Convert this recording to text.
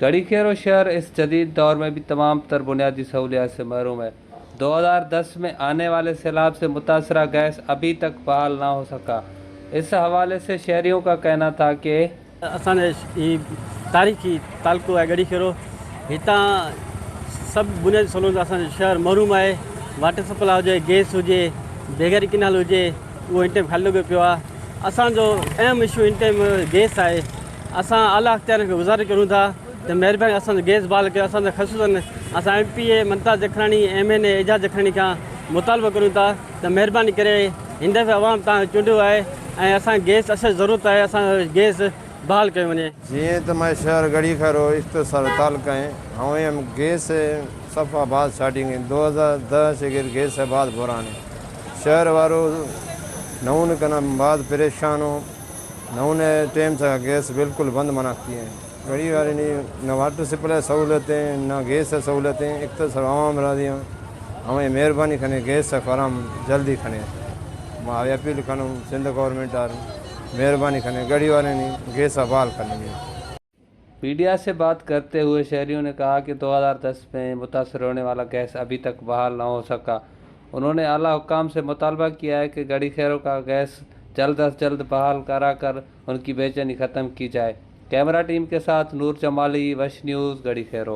गढ़ी खैरो शहर इस जदीद दौर में भी तमाम तर बुनियादी सहूलियात से महरूम है। 2010 में आने वाले सैलाब से मुतासरा गैस अभी तक बहाल ना हो सका। इस हवाले से शहरियों का कहना था कि असांजे ही तारीख़ी तालुको आहे गढ़ी खेरो। हितां सभु बुनियादी सहूलियत असांजो शहर महरूम आहे। वाटर सप्लाई हुजे, गैस हुजे, बेगरी किनाल हुजे, उहो इन टाइम खाली लॻो पियो आहे। असांजो अहम इशू इन टाइम गैस आहे। असां आला अख़्तियारनि खे गुज़ारिश करूं था त महिरबानी असांजो गैस बहाल कयो। असांजा ख़ुसूसन असां MPA ममता जखराणी, MNA एजाज जखराणी खां मुतालबो करूं था त महिरबानी करे हिन दफ़े अवाम तव्हां चूंडियो आहे ऐं असांखे गैस असांजी ज़रूरत आहे, असांजो गैस बहाल कयो वञे। जीअं त मां शहर गढ़ी खैरो इख़्तिसार तालुक है हम गैस सफ़ा बाद स्टार्टिंग 2010 से गैस है बाद पुराने शहर वारो नऊन कना बाद परेशान हो नऊन टाइम से गैस बिल्कुल बंद मना किए हैं। गढ़ी वाले ने न वाटर सप्लाई सहूलतें न गैस सहूलतें इख़्तिसार आवाम राजी हमें मेहरबानी खने गैस फराम जल्दी खने मां अपील करूँ सिंध गवर्नमेंट आर मेहरबानी खने गढ़ी वाले ने गैस बहाल करनी है। मीडिया से बात करते हुए शहरियों ने कहा कि 2010 में मुतासर होने वाला गैस अभी तक बहाल ना हो सका। उन्होंने आला हुकाम से मुतालबा किया है कि गढ़ी खैरों का गैस जल्द अज जल्द बहाल करा कर उनकी बेचैनी ख़त्म की जाए। कैमरा टीम के साथ नूर जमाली, वश न्यूज़, गढ़ी खैरो।